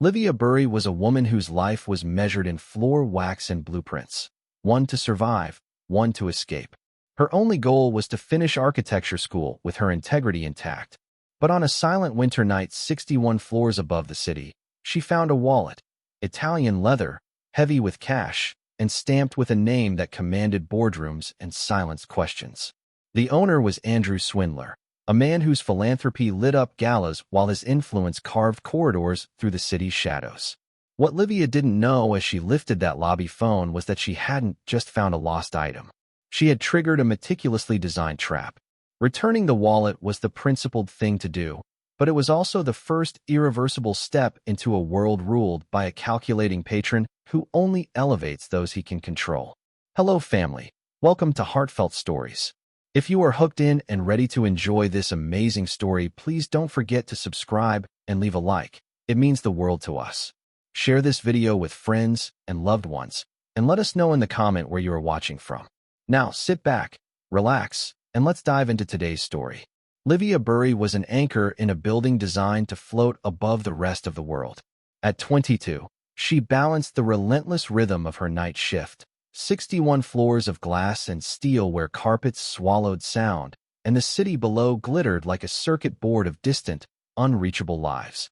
Livia Burry was a woman whose life was measured in floor wax and blueprints. One to survive, one to escape. Her only goal was to finish architecture school with her integrity intact. But on a silent winter night 61 floors above the city, she found a wallet, Italian leather, heavy with cash, and stamped with a name that commanded boardrooms and silenced questions. The owner was Andrew Swindler, a man whose philanthropy lit up galas while his influence carved corridors through the city's shadows. What Livia didn't know as she lifted that lobby phone was that she hadn't just found a lost item. She had triggered a meticulously designed trap. Returning the wallet was the principled thing to do, but it was also the first irreversible step into a world ruled by a calculating patron who only elevates those he can control. Hello, family. Welcome to Heartfelt Stories. If you are hooked in and ready to enjoy this amazing story, please don't forget to subscribe and leave a like. It means the world to us. Share this video with friends and loved ones, and let us know in the comment where you are watching from. Now, sit back, relax, and let's dive into today's story. Livia Burry was an anchor in a building designed to float above the rest of the world. At 22, she balanced the relentless rhythm of her night shift. 61 floors of glass and steel where carpets swallowed sound, and the city below glittered like a circuit board of distant, unreachable lives.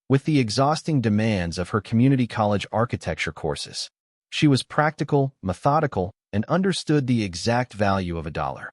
With the exhausting demands of her community college architecture courses, she was practical, methodical, and understood the exact value of a dollar.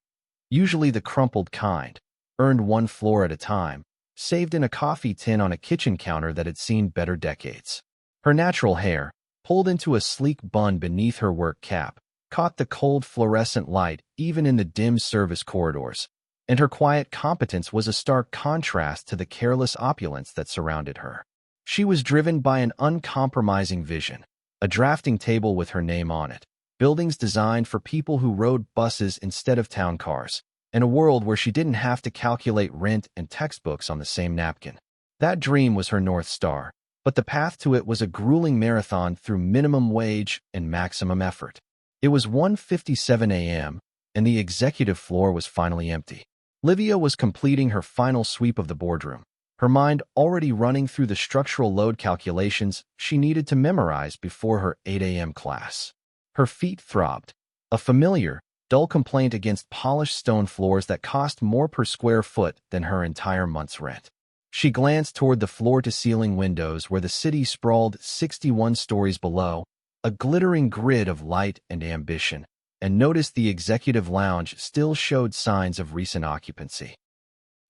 Usually the crumpled kind, earned one floor at a time, saved in a coffee tin on a kitchen counter that had seen better decades. Her natural hair, pulled into a sleek bun beneath her work cap, caught the cold fluorescent light even in the dim service corridors, and her quiet competence was a stark contrast to the careless opulence that surrounded her. She was driven by an uncompromising vision, a drafting table with her name on it, buildings designed for people who rode buses instead of town cars, and a world where she didn't have to calculate rent and textbooks on the same napkin. That dream was her North Star, but the path to it was a grueling marathon through minimum wage and maximum effort. It was 1:57 a.m., and the executive floor was finally empty. Livia was completing her final sweep of the boardroom, her mind already running through the structural load calculations she needed to memorize before her 8 a.m. class. Her feet throbbed, a familiar, dull complaint against polished stone floors that cost more per square foot than her entire month's rent. She glanced toward the floor-to-ceiling windows where the city sprawled 61 stories below, a glittering grid of light and ambition, and noticed the executive lounge still showed signs of recent occupancy.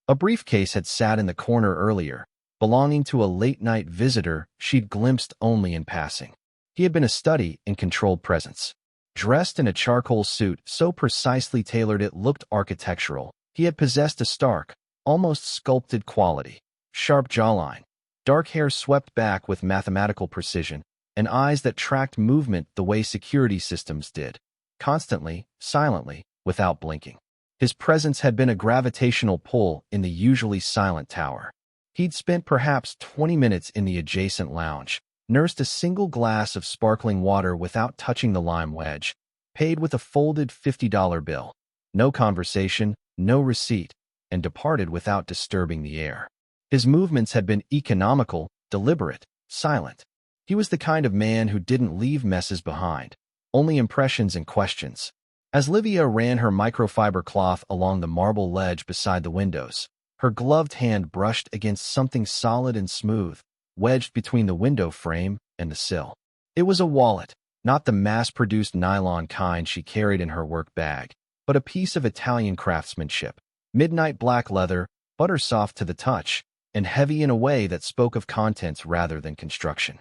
A briefcase had sat in the corner earlier, belonging to a late-night visitor she'd glimpsed only in passing. He had been a study in controlled presence. Dressed in a charcoal suit so precisely tailored it looked architectural, he had possessed a stark, almost sculpted quality. Sharp jawline, dark hair swept back with mathematical precision, and eyes that tracked movement the way security systems did, constantly, silently, without blinking. His presence had been a gravitational pull in the usually silent tower. He'd spent perhaps 20 minutes in the adjacent lounge, nursed a single glass of sparkling water without touching the lime wedge, paid with a folded $50 bill, no conversation, no receipt, and departed without disturbing the air. His movements had been economical, deliberate, silent. He was the kind of man who didn't leave messes behind, only impressions and questions. As Livia ran her microfiber cloth along the marble ledge beside the windows, her gloved hand brushed against something solid and smooth, wedged between the window frame and the sill. It was a wallet, not the mass-produced nylon kind she carried in her work bag, but a piece of Italian craftsmanship, midnight black leather, butter-soft to the touch, and heavy in a way that spoke of contents rather than construction.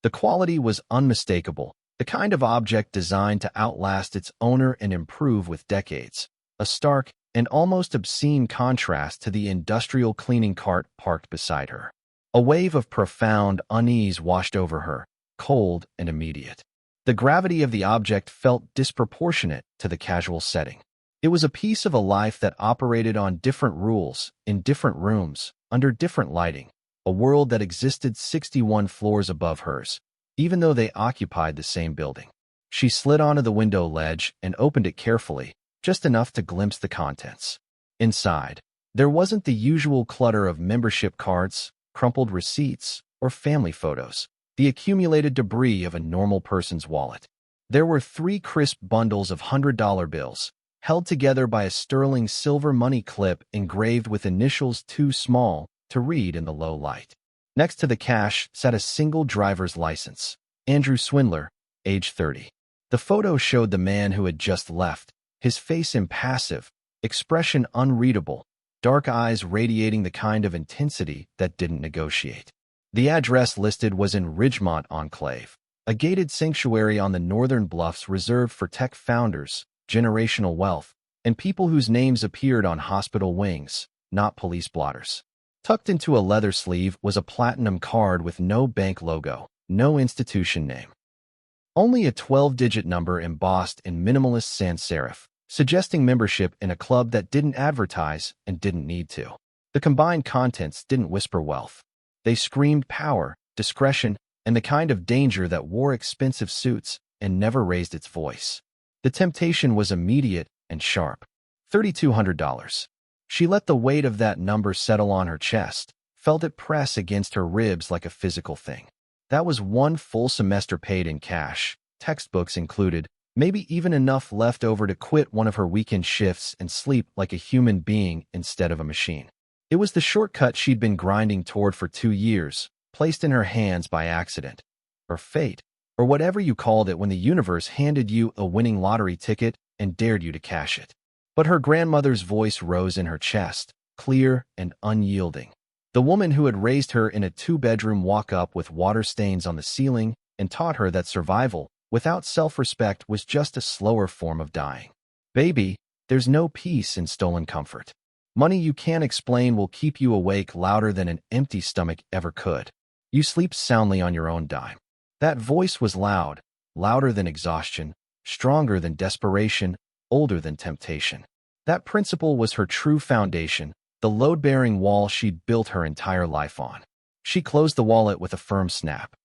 The quality was unmistakable, the kind of object designed to outlast its owner and improve with decades, a stark and almost obscene contrast to the industrial cleaning cart parked beside her. A wave of profound unease washed over her, cold and immediate. The gravity of the object felt disproportionate to the casual setting. It was a piece of a life that operated on different rules, in different rooms, under different lighting, a world that existed 61 floors above hers, even though they occupied the same building. She slid onto the window ledge and opened it carefully, just enough to glimpse the contents. Inside, there wasn't the usual clutter of membership cards, crumpled receipts, or family photos, the accumulated debris of a normal person's wallet. There were 3 crisp bundles of $100 bills, held together by a sterling silver money clip engraved with initials too small to read in the low light. Next to the cash sat a single driver's license. Andrew Swindler, age 30. The photo showed the man who had just left, his face impassive, expression unreadable, dark eyes radiating the kind of intensity that didn't negotiate. The address listed was in Ridgemont Enclave, a gated sanctuary on the northern bluffs reserved for tech founders, generational wealth, and people whose names appeared on hospital wings, not police blotters. Tucked into a leather sleeve was a platinum card with no bank logo, no institution name. Only a 12-digit number embossed in minimalist sans serif, suggesting membership in a club that didn't advertise and didn't need to. The combined contents didn't whisper wealth. They screamed power, discretion, and the kind of danger that wore expensive suits and never raised its voice. The temptation was immediate and sharp. $3,200. She let the weight of that number settle on her chest, felt it press against her ribs like a physical thing. That was 1 full semester paid in cash, textbooks included, maybe even enough left over to quit one of her weekend shifts and sleep like a human being instead of a machine. It was the shortcut she'd been grinding toward for 2 years, placed in her hands by accident, or fate, or whatever you called it when the universe handed you a winning lottery ticket and dared you to cash it. But her grandmother's voice rose in her chest, clear and unyielding. The woman who had raised her in a 2-bedroom walk-up with water stains on the ceiling and taught her that survival, without self-respect, was just a slower form of dying. Baby, there's no peace in stolen comfort. Money you can't explain will keep you awake louder than an empty stomach ever could. You sleep soundly on your own dime. That voice was loud, louder than exhaustion, stronger than desperation, older than temptation. That principle was her true foundation, the load-bearing wall she'd built her entire life on. She closed the wallet with a firm snap.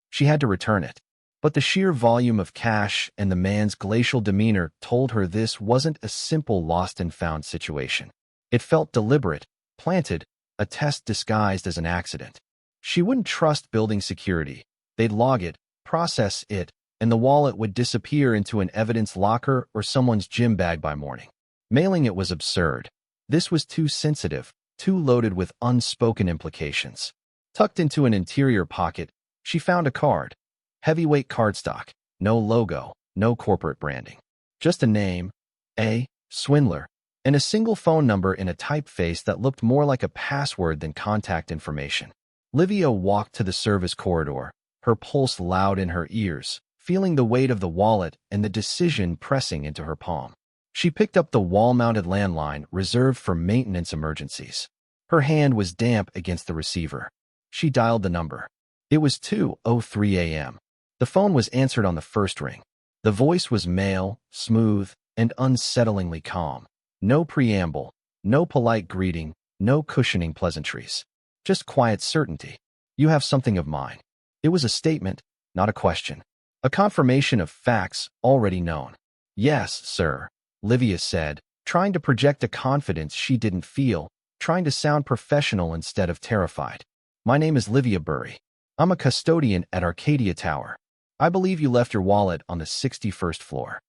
She had to return it. But the sheer volume of cash and the man's glacial demeanor told her this wasn't a simple lost-and-found situation. It felt deliberate, planted, a test disguised as an accident. She wouldn't trust building security. They'd log it, process it, and the wallet would disappear into an evidence locker or someone's gym bag by morning. Mailing it was absurd. This was too sensitive, too loaded with unspoken implications. Tucked into an interior pocket, she found a card. Heavyweight cardstock, no logo, no corporate branding. Just a name, A. Swindler, and a single phone number in a typeface that looked more like a password than contact information. Livia walked to the service corridor, her pulse loud in her ears, feeling the weight of the wallet and the decision pressing into her palm. She picked up the wall-mounted landline reserved for maintenance emergencies. Her hand was damp against the receiver. She dialed the number. It was 2:03 a.m. The phone was answered on the first ring. The voice was male, smooth, and unsettlingly calm. No preamble, no polite greeting, no cushioning pleasantries. Just quiet certainty. You have something of mine. It was a statement, not a question. A confirmation of facts already known. Yes, sir, Livia said, trying to project a confidence she didn't feel, trying to sound professional instead of terrified. My name is Livia Burry. I'm a custodian at Arcadia Tower. I believe you left your wallet on the 61st floor.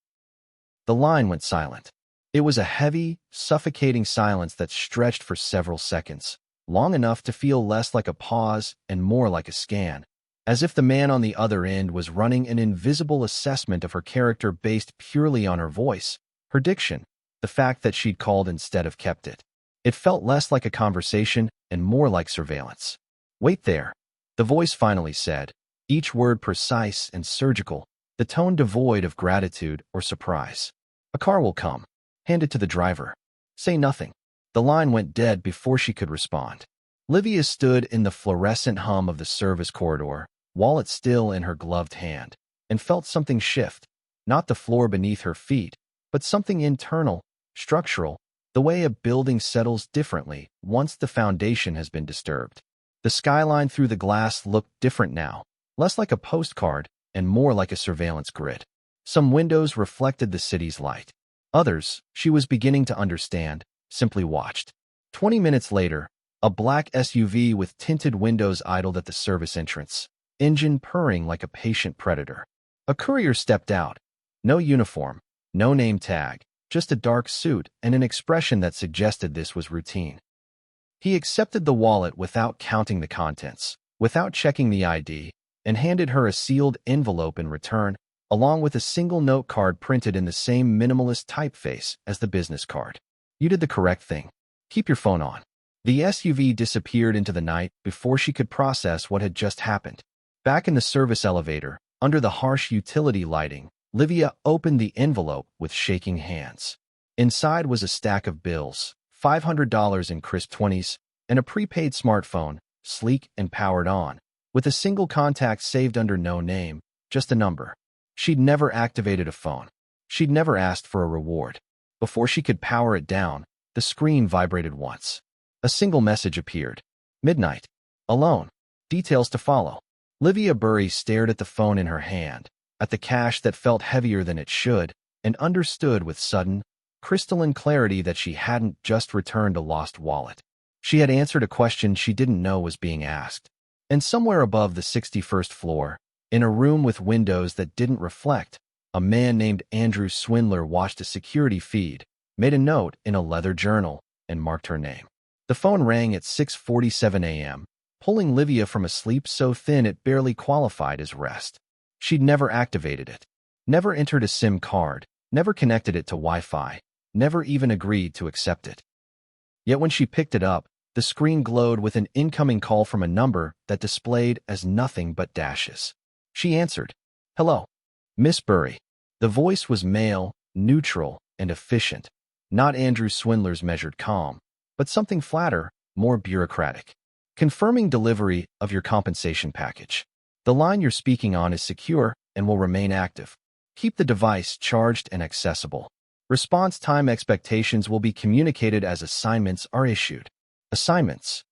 The line went silent. It was a heavy, suffocating silence that stretched for several seconds, long enough to feel less like a pause and more like a scan, as if the man on the other end was running an invisible assessment of her character based purely on her voice, her diction, the fact that she'd called instead of kept it. It felt less like a conversation and more like surveillance. Wait there, the voice finally said, each word precise and surgical, the tone devoid of gratitude or surprise. A car will come. Hand it to the driver. Say nothing. The line went dead before she could respond. Livia stood in the fluorescent hum of the service corridor, wallet still in her gloved hand, and felt something shift, not the floor beneath her feet, but something internal, structural, the way a building settles differently once the foundation has been disturbed. The skyline through the glass looked different now, less like a postcard and more like a surveillance grid. Some windows reflected the city's light. Others, she was beginning to understand, simply watched. 20 minutes later, A black SUV with tinted windows idled at the service entrance, engine purring like a patient predator. A courier stepped out. No uniform, no name tag, just a dark suit and an expression that suggested this was routine. He accepted the wallet without counting the contents, without checking the ID, and handed her a sealed envelope in return, along with a single note card printed in the same minimalist typeface as the business card. You did the correct thing. Keep your phone on. The SUV disappeared into the night before she could process what had just happened. Back in the service elevator, under the harsh utility lighting, Livia opened the envelope with shaking hands. Inside was a stack of bills, $500 in crisp 20s, and a prepaid smartphone, sleek and powered on, with a single contact saved under no name, just a number. She'd never activated a phone. She'd never asked for a reward. Before she could power it down, the screen vibrated once. A single message appeared. Midnight. Alone. Details to follow. Livia Burry stared at the phone in her hand, at the cash that felt heavier than it should, and understood with sudden, crystalline clarity that she hadn't just returned a lost wallet. She had answered a question she didn't know was being asked. And somewhere above the 61st floor, in a room with windows that didn't reflect, a man named Andrew Swindler watched a security feed, made a note in a leather journal, and marked her name. The phone rang at 6:47 a.m., pulling Livia from a sleep so thin it barely qualified as rest. She'd never activated it, never entered a SIM card, never connected it to Wi-Fi, never even agreed to accept it. Yet when she picked it up, the screen glowed with an incoming call from a number that displayed as nothing but dashes. She answered. Hello. Miss Burry. The voice was male, neutral, and efficient, not Andrew Swindler's measured calm, but something flatter, more bureaucratic. Confirming delivery of your compensation package. The line you're speaking on is secure and will remain active. Keep the device charged and accessible. Response time expectations will be communicated as assignments are issued. Assignments.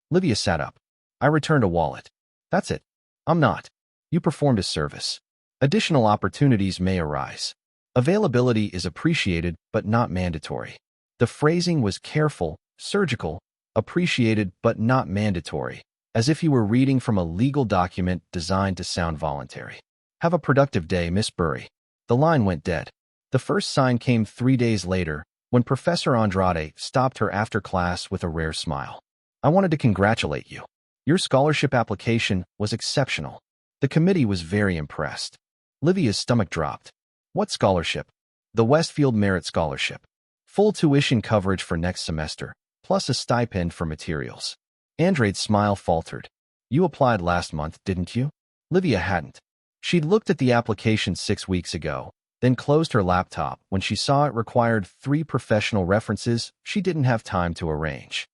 Livia sat up. I returned a wallet. That's it. I'm not. You performed a service. Additional opportunities may arise. Availability is appreciated but not mandatory. The phrasing was careful, surgical, appreciated but not mandatory, as if you were reading from a legal document designed to sound voluntary. Have a productive day, Miss Burry. The line went dead. The first sign came 3 days later, when Professor Andrade stopped her after class with a rare smile. I wanted to congratulate you. Your scholarship application was exceptional. The committee was very impressed. Livia's stomach dropped. What scholarship? The Westfield Merit Scholarship. Full tuition coverage for next semester, plus a stipend for materials. Andrade's smile faltered. You applied last month, didn't you? Livia hadn't. She'd looked at the application 6 weeks ago, then closed her laptop when she saw it required 3 professional references she didn't have time to arrange.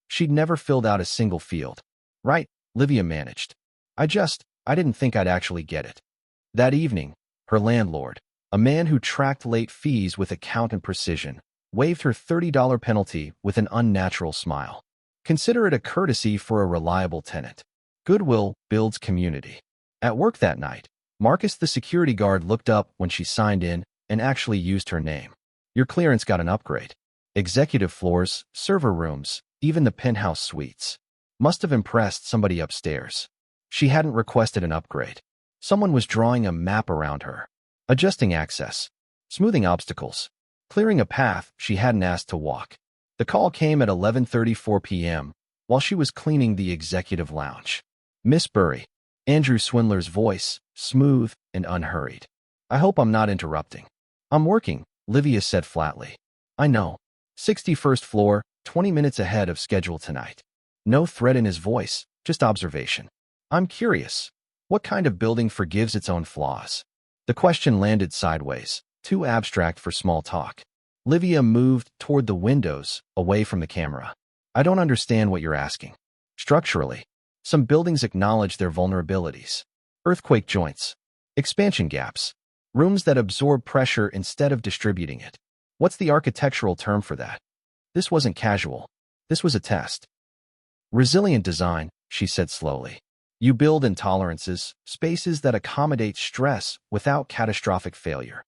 She'd never filled out a single field. Right, Livia managed. I didn't think I'd actually get it. That evening, her landlord, a man who tracked late fees with accountant precision, waived her $30 penalty with an unnatural smile. Consider it a courtesy for a reliable tenant. Goodwill builds community. At work that night, Marcus the security guard looked up when she signed in and actually used her name. Your clearance got an upgrade. Executive floors, server rooms, even the penthouse suites. Must have impressed somebody upstairs. She hadn't requested an upgrade. Someone was drawing a map around her, adjusting access, smoothing obstacles, clearing a path she hadn't asked to walk. The call came at 11:34 p.m. while she was cleaning the executive lounge. Miss Burry. Andrew Swindler's voice, smooth and unhurried. I hope I'm not interrupting. I'm working, Livia said flatly. I know. 61st floor, 20 minutes ahead of schedule tonight. No threat in his voice, just observation. I'm curious. What kind of building forgives its own flaws? The question landed sideways, too abstract for small talk. Livia moved toward the windows, away from the camera. I don't understand what you're asking. Structurally, some buildings acknowledge their vulnerabilities. Earthquake joints, expansion gaps, rooms that absorb pressure instead of distributing it. What's the architectural term for that? This wasn't casual. This was a test. Resilient design, she said slowly. You build intolerances, spaces that accommodate stress without catastrophic failure.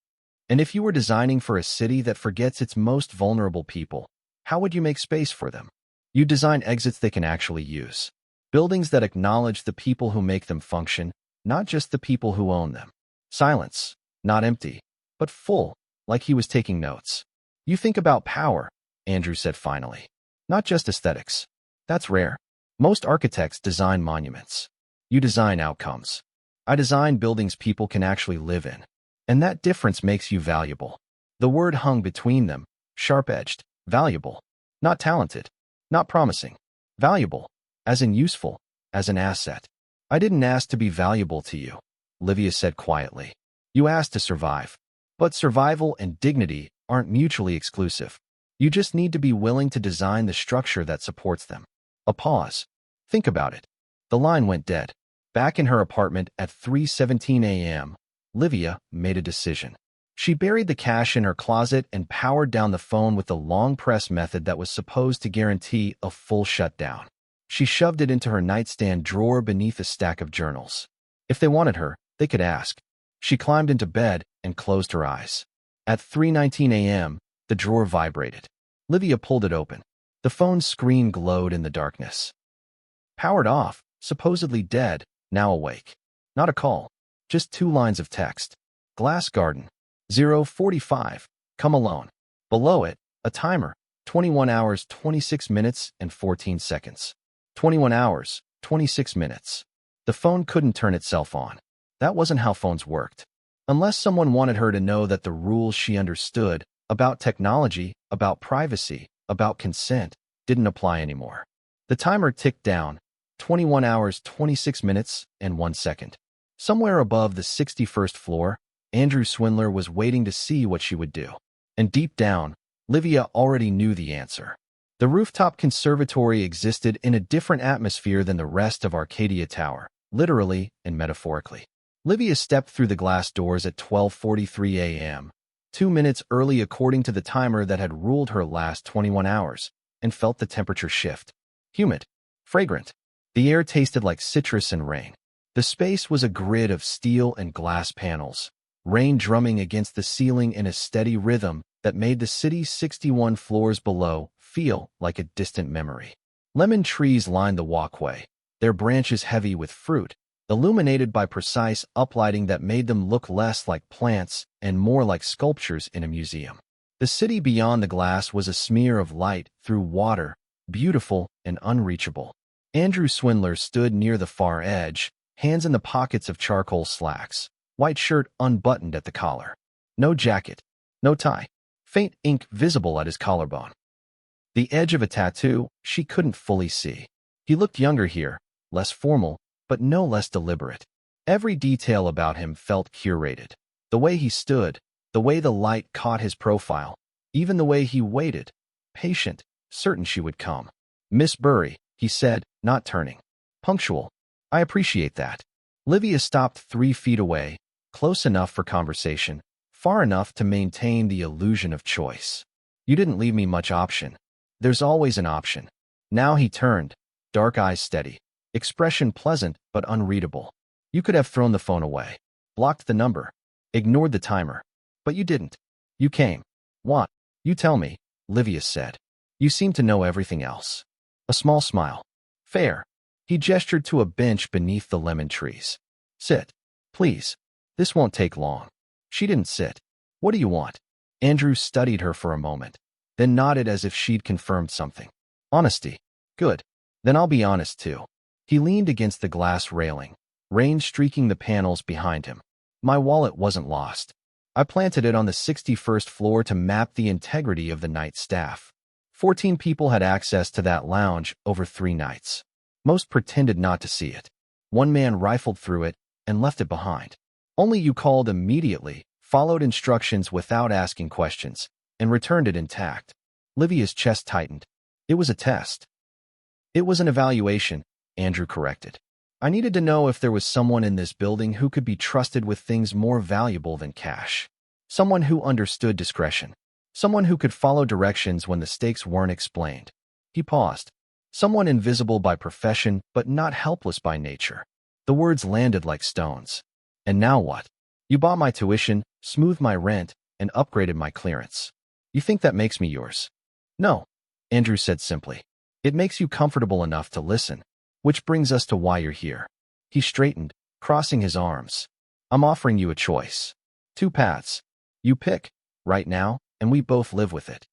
And if you were designing for a city that forgets its most vulnerable people, how would you make space for them? You design exits they can actually use. Buildings that acknowledge the people who make them function, not just the people who own them. Silence, not empty, but full, like he was taking notes. You think about power, Andrew said finally. Not just aesthetics. That's rare. Most architects design monuments. You design outcomes. I design buildings people can actually live in. And that difference makes you valuable. The word hung between them, sharp-edged, valuable. Not talented, not promising. Valuable, as in useful, as an asset. I didn't ask to be valuable to you, Livia said quietly. You asked to survive. But survival and dignity aren't mutually exclusive. You just need to be willing to design the structure that supports them. A pause. Think about it. The line went dead. Back in her apartment at 3:17 a.m., Livia made a decision. She buried the cash in her closet and powered down the phone with the long press method that was supposed to guarantee a full shutdown. She shoved it into her nightstand drawer beneath a stack of journals. If they wanted her, they could ask. She climbed into bed and closed her eyes. At 3:19 a.m., the drawer vibrated. Livia pulled it open. The phone's screen glowed in the darkness. Powered off, supposedly dead, now awake. Not a call, just 2 lines of text. Glass Garden, 0:45, come alone. Below it, a timer, 21 hours, 26 minutes, and 14 seconds. 21 hours, 26 minutes. The phone couldn't turn itself on. That wasn't how phones worked. Unless someone wanted her to know that the rules she understood about technology, about privacy, about consent, didn't apply anymore. The timer ticked down, 21 hours, 26 minutes, and 1 second. Somewhere above the 61st floor, Andrew Swindler was waiting to see what she would do. And deep down, Livia already knew the answer. The rooftop conservatory existed in a different atmosphere than the rest of Arcadia Tower, literally and metaphorically. Livia stepped through the glass doors at 12:43 a.m., 2 minutes early according to the timer that had ruled her last 21 hours, and felt the temperature shift. Humid. Fragrant. The air tasted like citrus and rain. The space was a grid of steel and glass panels, rain drumming against the ceiling in a steady rhythm that made the city's 61 floors below feel like a distant memory. Lemon trees lined the walkway, their branches heavy with fruit, illuminated by precise uplighting that made them look less like plants and more like sculptures in a museum. The city beyond the glass was a smear of light through water, beautiful and unreachable. Andrew Swindler stood near the far edge, hands in the pockets of charcoal slacks, white shirt unbuttoned at the collar. No jacket, no tie, faint ink visible at his collarbone. The edge of a tattoo she couldn't fully see. He looked younger here, less formal, but no less deliberate. Every detail about him felt curated. The way he stood, the way the light caught his profile, even the way he waited, patient, certain she would come. Miss Burry, he said, not turning. Punctual. I appreciate that. Livia stopped 3 feet away, close enough for conversation, far enough to maintain the illusion of choice. You didn't leave me much option. There's always an option. Now he turned, dark eyes steady, expression pleasant but unreadable. You could have thrown the phone away, blocked the number, ignored the timer. But you didn't. You came. What? You tell me, Livia said. You seem to know everything else. A small smile. Fair. He gestured to a bench beneath the lemon trees. Sit. Please. This won't take long. She didn't sit. What do you want? Andrew studied her for a moment, then nodded as if she'd confirmed something. Honesty. Good. Then I'll be honest too. He leaned against the glass railing, rain streaking the panels behind him. My wallet wasn't lost. I planted it on the 61st floor to map the integrity of the night staff. 14 people had access to that lounge over 3 nights. Most pretended not to see it. One man rifled through it and left it behind. Only you called immediately, followed instructions without asking questions, and returned it intact. Livia's chest tightened. It was a test. It was an evaluation, Andrew corrected. I needed to know if there was someone in this building who could be trusted with things more valuable than cash. Someone who understood discretion. Someone who could follow directions when the stakes weren't explained. He paused. Someone invisible by profession but not helpless by nature. The words landed like stones. And now what? You bought my tuition, smoothed my rent, and upgraded my clearance. You think that makes me yours? No, Andrew said simply. It makes you comfortable enough to listen. Which brings us to why you're here. He straightened, crossing his arms. I'm offering you a choice. 2 paths. You pick, right now, and we both live with it.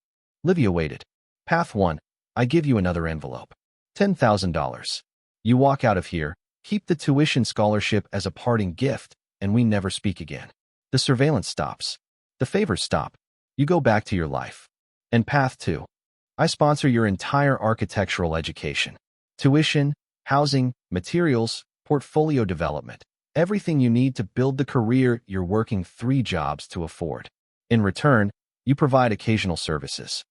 Livia waited. Path 1. I give you another envelope. $10,000. You walk out of here, keep the tuition scholarship as a parting gift, and we never speak again. The surveillance stops. The favors stop. You go back to your life. And path 2. I sponsor your entire architectural education. Tuition, housing, materials, portfolio development. Everything you need to build the career you're working 3 jobs to afford. In return, you provide occasional services.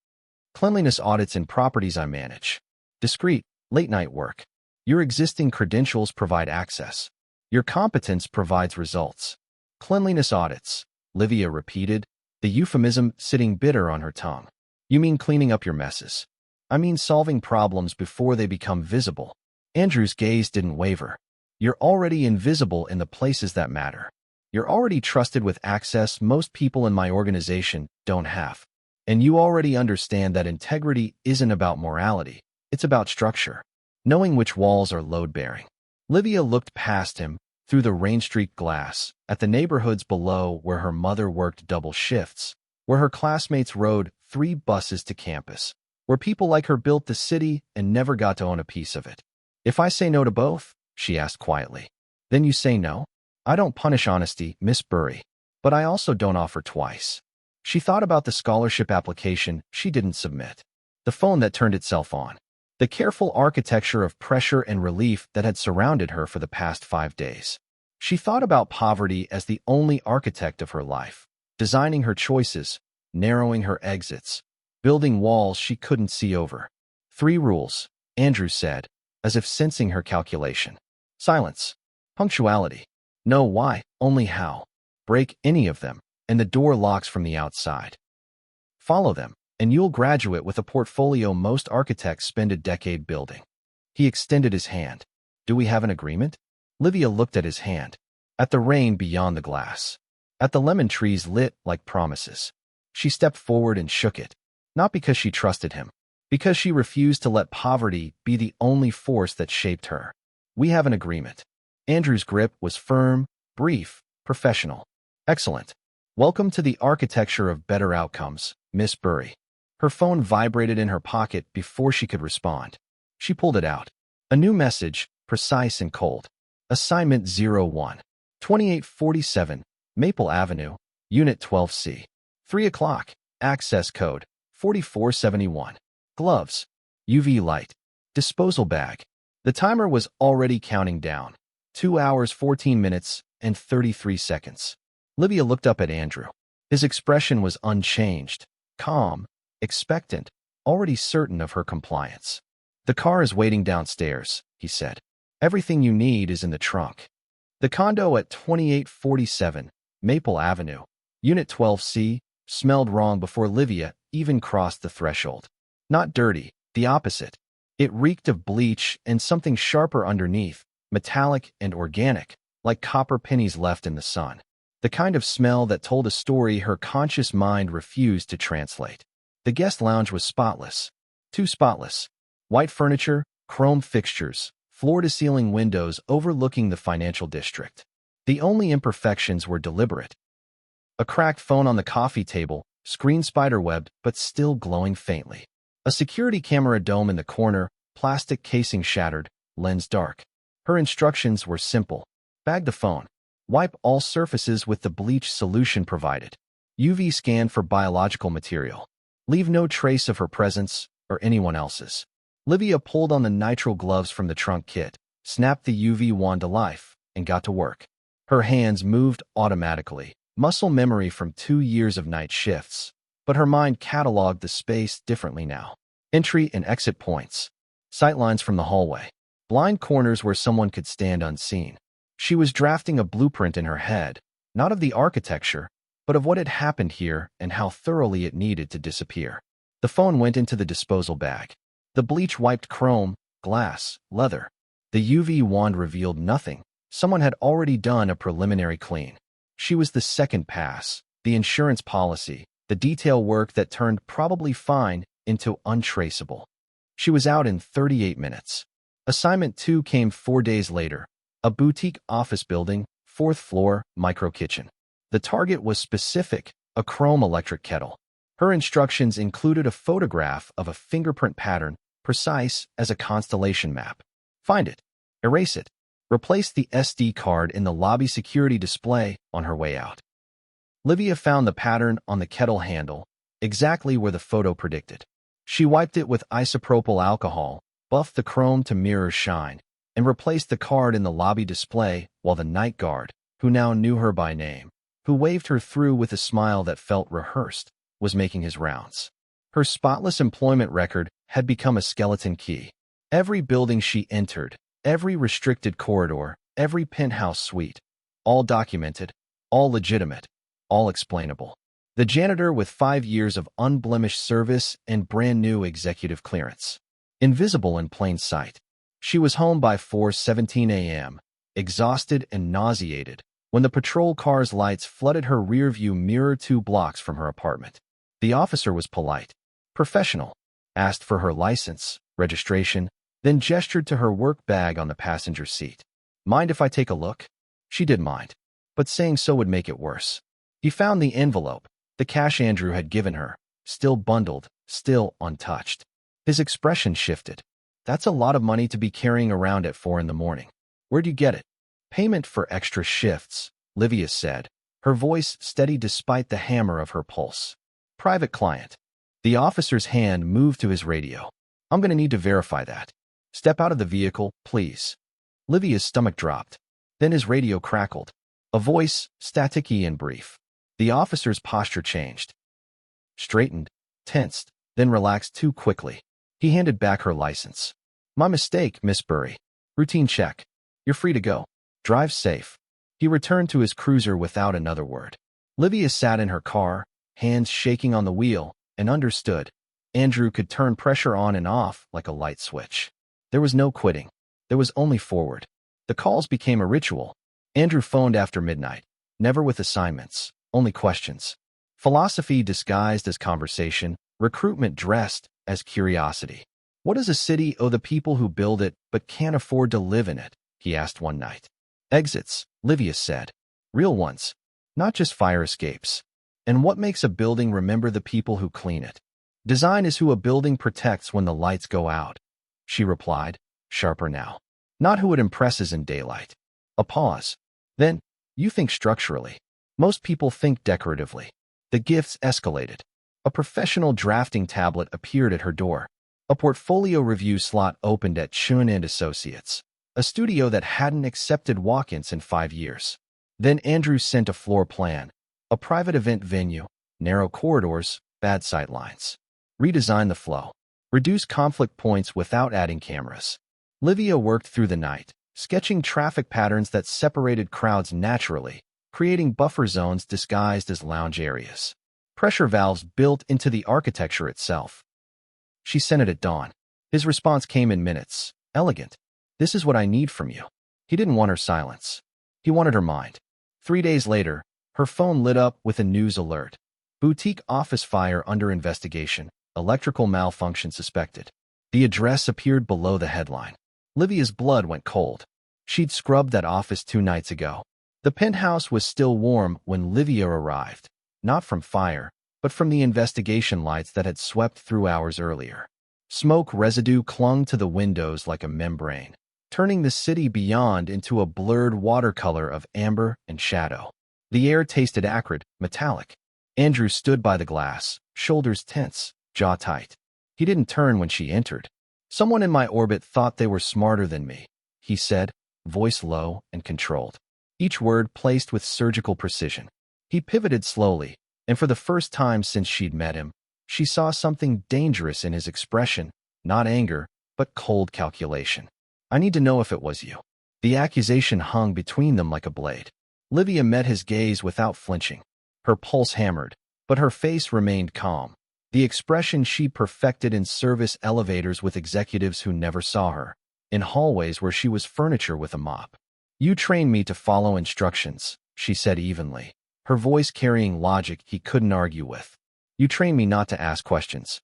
Cleanliness audits in properties I manage. Discreet, late-night work. Your existing credentials provide access. Your competence provides results. Cleanliness audits, Livia repeated, the euphemism sitting bitter on her tongue. You mean cleaning up your messes. I mean solving problems before they become visible. Andrew's gaze didn't waver. You're already invisible in the places that matter. You're already trusted with access most people in my organization don't have. And you already understand that integrity isn't about morality. It's about structure. Knowing which walls are load-bearing. Livia looked past him, through the rain-streaked glass, at the neighborhoods below where her mother worked double shifts, where her classmates rode 3 buses to campus, where people like her built the city and never got to own a piece of it. If I say no to both, she asked quietly, then you say no? I don't punish honesty, Miss Burry, but I also don't offer twice. She thought about the scholarship application she didn't submit, the phone that turned itself on, the careful architecture of pressure and relief that had surrounded her for the past 5 days. She thought about poverty as the only architect of her life, designing her choices, narrowing her exits, building walls she couldn't see over. 3 rules, Andrew said, as if sensing her calculation. Silence. Punctuality. No why, only how. Break any of them, and the door locks from the outside. Follow them, and you'll graduate with a portfolio most architects spend a decade building. He extended his hand. Do we have an agreement? Livia looked at his hand, at the rain beyond the glass, at the lemon trees lit like promises. She stepped forward and shook it, not because she trusted him, because she refused to let poverty be the only force that shaped her. We have an agreement. Andrew's grip was firm, brief, professional. Excellent. Welcome to the architecture of better outcomes, Miss Burry. Her phone vibrated in her pocket before she could respond. She pulled it out. A new message, precise and cold. Assignment 01. 2847, Maple Avenue, Unit 12C. 3 o'clock. Access code, 4471. Gloves. UV light. Disposal bag. The timer was already counting down. 2 hours, 14 minutes, and 33 seconds. Livia looked up at Andrew. His expression was unchanged, calm, expectant, already certain of her compliance. The car is waiting downstairs, he said. Everything you need is in the trunk. The condo at 2847, Maple Avenue, Unit 12C, smelled wrong before Livia even crossed the threshold. Not dirty, the opposite. It reeked of bleach and something sharper underneath, metallic and organic, like copper pennies left in the sun. The kind of smell that told a story her conscious mind refused to translate. The guest lounge was spotless. Too spotless. White furniture, chrome fixtures, floor-to-ceiling windows overlooking the financial district. The only imperfections were deliberate. A cracked phone on the coffee table, screen spiderwebbed but still glowing faintly. A security camera dome in the corner, plastic casing shattered, lens dark. Her instructions were simple. Bag the phone. Wipe all surfaces with the bleach solution provided. UV scan for biological material. Leave no trace of her presence or anyone else's. Livia pulled on the nitrile gloves from the trunk kit, snapped the UV wand to life, and got to work. Her hands moved automatically, muscle memory from 2 years of night shifts, but her mind cataloged the space differently now. Entry and exit points. Sightlines from the hallway. Blind corners where someone could stand unseen. She was drafting a blueprint in her head, not of the architecture, but of what had happened here and how thoroughly it needed to disappear. The phone went into the disposal bag. The bleach-wiped chrome, glass, leather. The UV wand revealed nothing. Someone had already done a preliminary clean. She was the second pass, the insurance policy, the detail work that turned probably fine into untraceable. She was out in 38 minutes. Assignment 2 came 4 days later. A boutique office building, 4th floor, micro kitchen. The target was specific, a chrome electric kettle. Her instructions included a photograph of a fingerprint pattern, precise as a constellation map. Find it. Erase it. Replace the SD card in the lobby security display on her way out. Livia found the pattern on the kettle handle, exactly where the photo predicted. She wiped it with isopropyl alcohol, buffed the chrome to mirror shine, and replaced the card in the lobby display while the night guard, who now knew her by name, who waved her through with a smile that felt rehearsed, was making his rounds. Her spotless employment record had become a skeleton key. Every building she entered, every restricted corridor, every penthouse suite, all documented, all legitimate, all explainable. The janitor with 5 years of unblemished service and brand new executive clearance. Invisible in plain sight. She was home by 4:17 a.m., exhausted and nauseated, when the patrol car's lights flooded her rearview mirror 2 blocks from her apartment. The officer was polite, professional, asked for her license, registration, then gestured to her work bag on the passenger seat. Mind if I take a look? She did mind, but saying so would make it worse. He found the envelope, the cash Andrew had given her, still bundled, still untouched. His expression shifted. That's a lot of money to be carrying around at 4 in the morning. Where'd you get it? Payment for extra shifts, Livia said, her voice steady despite the hammer of her pulse. Private client. The officer's hand moved to his radio. I'm going to need to verify that. Step out of the vehicle, please. Livia's stomach dropped. Then his radio crackled. A voice, staticky and brief. The officer's posture changed. Straightened, tensed, then relaxed too quickly. He handed back her license. My mistake, Miss Burry. Routine check. You're free to go. Drive safe. He returned to his cruiser without another word. Livia sat in her car, hands shaking on the wheel, and understood. Andrew could turn pressure on and off like a light switch. There was no quitting. There was only forward. The calls became a ritual. Andrew phoned after midnight, never with assignments, only questions. Philosophy disguised as conversation, recruitment dressed as curiosity. What does a city owe the people who build it but can't afford to live in it? He asked one night. Exits, Livia said. Real ones, not just fire escapes. And what makes a building remember the people who clean it? Design is who a building protects when the lights go out, she replied, sharper now. Not who it impresses in daylight. A pause. Then, you think structurally. Most people think decoratively. The gifts escalated. A professional drafting tablet appeared at her door. A portfolio review slot opened at Chun & Associates, a studio that hadn't accepted walk-ins in 5 years. Then Andrew sent a floor plan. A private event venue, narrow corridors, bad sight lines. Redesign the flow. Reduce conflict points without adding cameras. Livia worked through the night, sketching traffic patterns that separated crowds naturally, creating buffer zones disguised as lounge areas. Pressure valves built into the architecture itself. She sent it at dawn. His response came in minutes. Elegant. This is what I need from you. He didn't want her silence. He wanted her mind. 3 days later, her phone lit up with a news alert. Boutique office fire under investigation. Electrical malfunction suspected. The address appeared below the headline. Livia's blood went cold. She'd scrubbed that office 2 nights ago. The penthouse was still warm when Livia arrived, not from fire, but from the investigation lights that had swept through hours earlier. Smoke residue clung to the windows like a membrane, turning the city beyond into a blurred watercolor of amber and shadow. The air tasted acrid, metallic. Andrew stood by the glass, shoulders tense, jaw tight. He didn't turn when she entered. Someone in my orbit thought they were smarter than me, he said, voice low and controlled. Each word placed with surgical precision. He pivoted slowly, and for the first time since she'd met him, she saw something dangerous in his expression, not anger, but cold calculation. I need to know if it was you. The accusation hung between them like a blade. Livia met his gaze without flinching. Her pulse hammered, but her face remained calm. The expression she perfected in service elevators with executives who never saw her, in hallways where she was furniture with a mop. You trained me to follow instructions, she said evenly, her voice carrying logic he couldn't argue with. You trained me not to ask questions.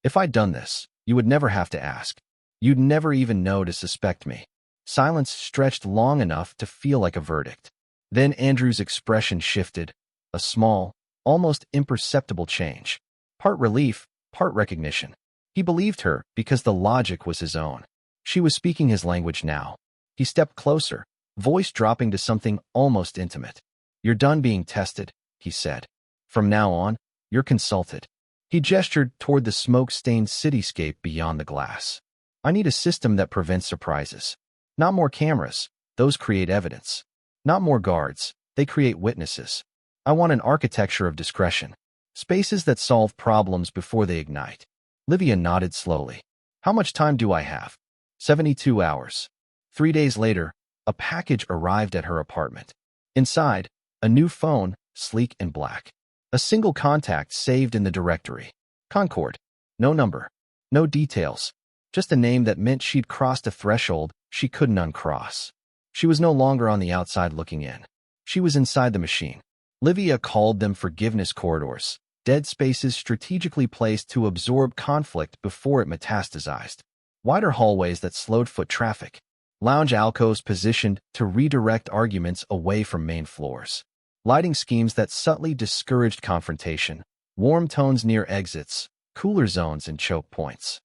If I'd done this, You would never have to ask. You'd never even know to suspect me. Silence stretched long enough to feel like a verdict. Then Andrew's expression shifted, a small, almost imperceptible change. Part relief, part recognition. He believed her because the logic was his own. She was speaking his language now. He stepped closer, voice dropping to something almost intimate. "You're done being tested," he said. "From now on, you're consulted." He gestured toward the smoke-stained cityscape beyond the glass. "I need a system that prevents surprises. Not more cameras, those create evidence. Not more guards, they create witnesses. I want an architecture of discretion. Spaces that solve problems before they ignite." Livia nodded slowly. "How much time do I have?" 72 hours. 3 days later, a package arrived at her apartment. Inside, a new phone, sleek and black. A single contact saved in the directory. Concord. No number. No details. Just a name that meant she'd crossed a threshold she couldn't uncross. She was no longer on the outside looking in. She was inside the machine. Livia called them forgiveness corridors, dead spaces strategically placed to absorb conflict before it metastasized. Wider hallways that slowed foot traffic. Lounge alcoves positioned to redirect arguments away from main floors. Lighting schemes that subtly discouraged confrontation. Warm tones near exits, cooler zones and choke points.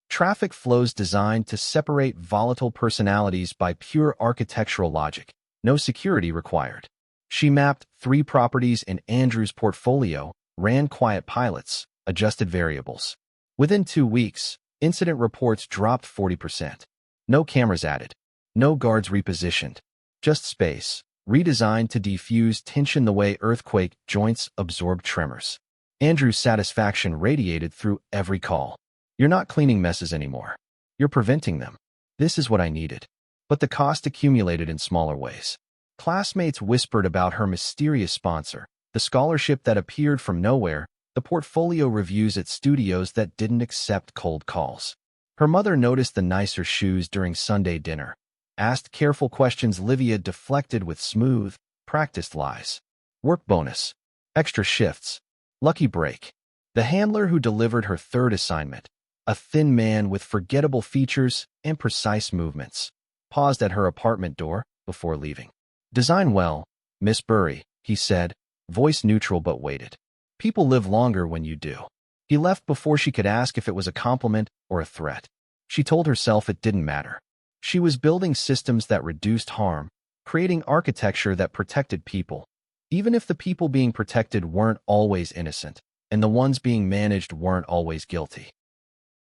Traffic flows designed to separate volatile personalities by pure architectural logic. No security required. She mapped 3 properties in Andrew's portfolio, ran quiet pilots, adjusted variables. Within 2 weeks, incident reports dropped 40%. No cameras added. No guards repositioned. Just space, redesigned to defuse tension the way earthquake joints absorb tremors. Andrew's satisfaction radiated through every call. "You're not cleaning messes anymore. You're preventing them. This is what I needed." But the cost accumulated in smaller ways. Classmates whispered about her mysterious sponsor, the scholarship that appeared from nowhere, the portfolio reviews at studios that didn't accept cold calls. Her mother noticed the nicer shoes during Sunday dinner. Asked careful questions Livia deflected with smooth, practiced lies. Work bonus. Extra shifts. Lucky break. The handler who delivered her 3rd assignment, a thin man with forgettable features and precise movements, paused at her apartment door before leaving. "Design well, Miss Burry," he said, voice neutral but weighted. "People live longer when you do." He left before she could ask if it was a compliment or a threat. She told herself it didn't matter. She was building systems that reduced harm, creating architecture that protected people, even if the people being protected weren't always innocent, and the ones being managed weren't always guilty.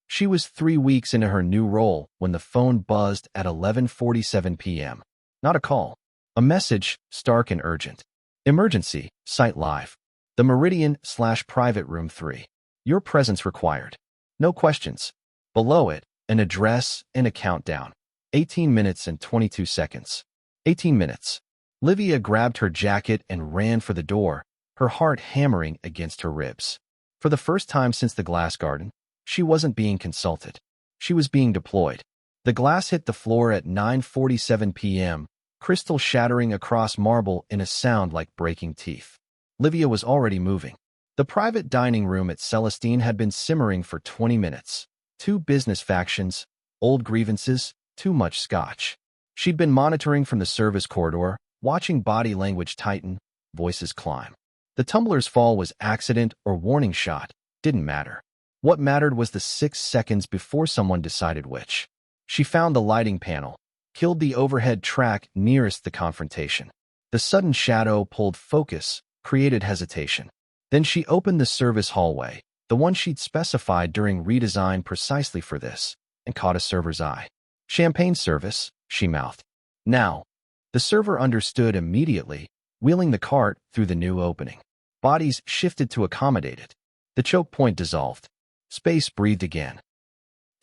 She was 3 weeks into her new role when the phone buzzed at 11:47 p.m. Not a call. A message, stark and urgent. "Emergency, site live. The Meridian/Private Room 3. Your presence required." No questions. Below it, an address and a countdown. 18 minutes and 22 seconds. 18 minutes. Livia grabbed her jacket and ran for the door, her heart hammering against her ribs. For the first time since the glass garden, she wasn't being consulted. She was being deployed. The glass hit the floor at 9:47 p.m., crystal shattering across marble in a sound like breaking teeth. Livia was already moving. The private dining room at Celestine had been simmering for 20 minutes. 2 business factions, old grievances, too much scotch. She'd been monitoring from the service corridor, watching body language tighten, voices climb. The tumbler's fall was accident or warning shot, didn't matter. What mattered was the 6 seconds before someone decided which. She found the lighting panel, killed the overhead track nearest the confrontation. The sudden shadow pulled focus, created hesitation. Then she opened the service hallway, the one she'd specified during redesign precisely for this, and caught a server's eye. "Champagne service," she mouthed. "Now." The server understood immediately, wheeling the cart through the new opening. Bodies shifted to accommodate it. The choke point dissolved. Space breathed again.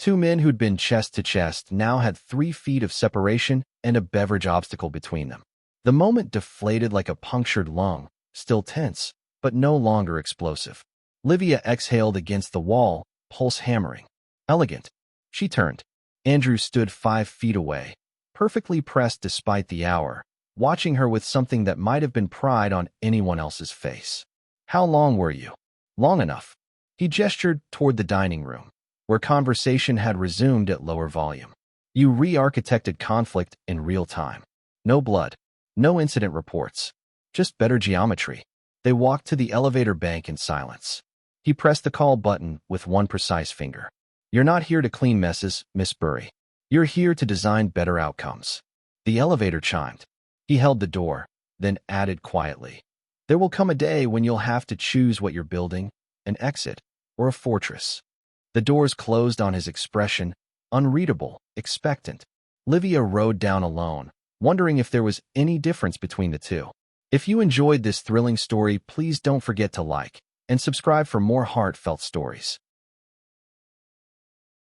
2 men who'd been chest to chest now had 3 feet of separation and a beverage obstacle between them. The moment deflated like a punctured lung, still tense, but no longer explosive. Livia exhaled against the wall, pulse hammering. Elegant. She turned. Andrew stood 5 feet away, perfectly pressed despite the hour, watching her with something that might have been pride on anyone else's face. "How long were you?" "Long enough." He gestured toward the dining room. where conversation had resumed at lower volume. You re-architected conflict in real time. No blood, no incident reports, just better geometry. They walked to the elevator bank in silence. He pressed the call button with one precise finger. You're not here to clean messes, Miss Burry. You're here to design better outcomes. The elevator chimed. He held the door, then added quietly. There will come a day when you'll have to choose what you're building, an exit or a fortress. The doors closed on his expression, unreadable, expectant. Livia rode down alone, wondering if there was any difference between the two. If you enjoyed this thrilling story, please don't forget to like and subscribe for more heartfelt stories.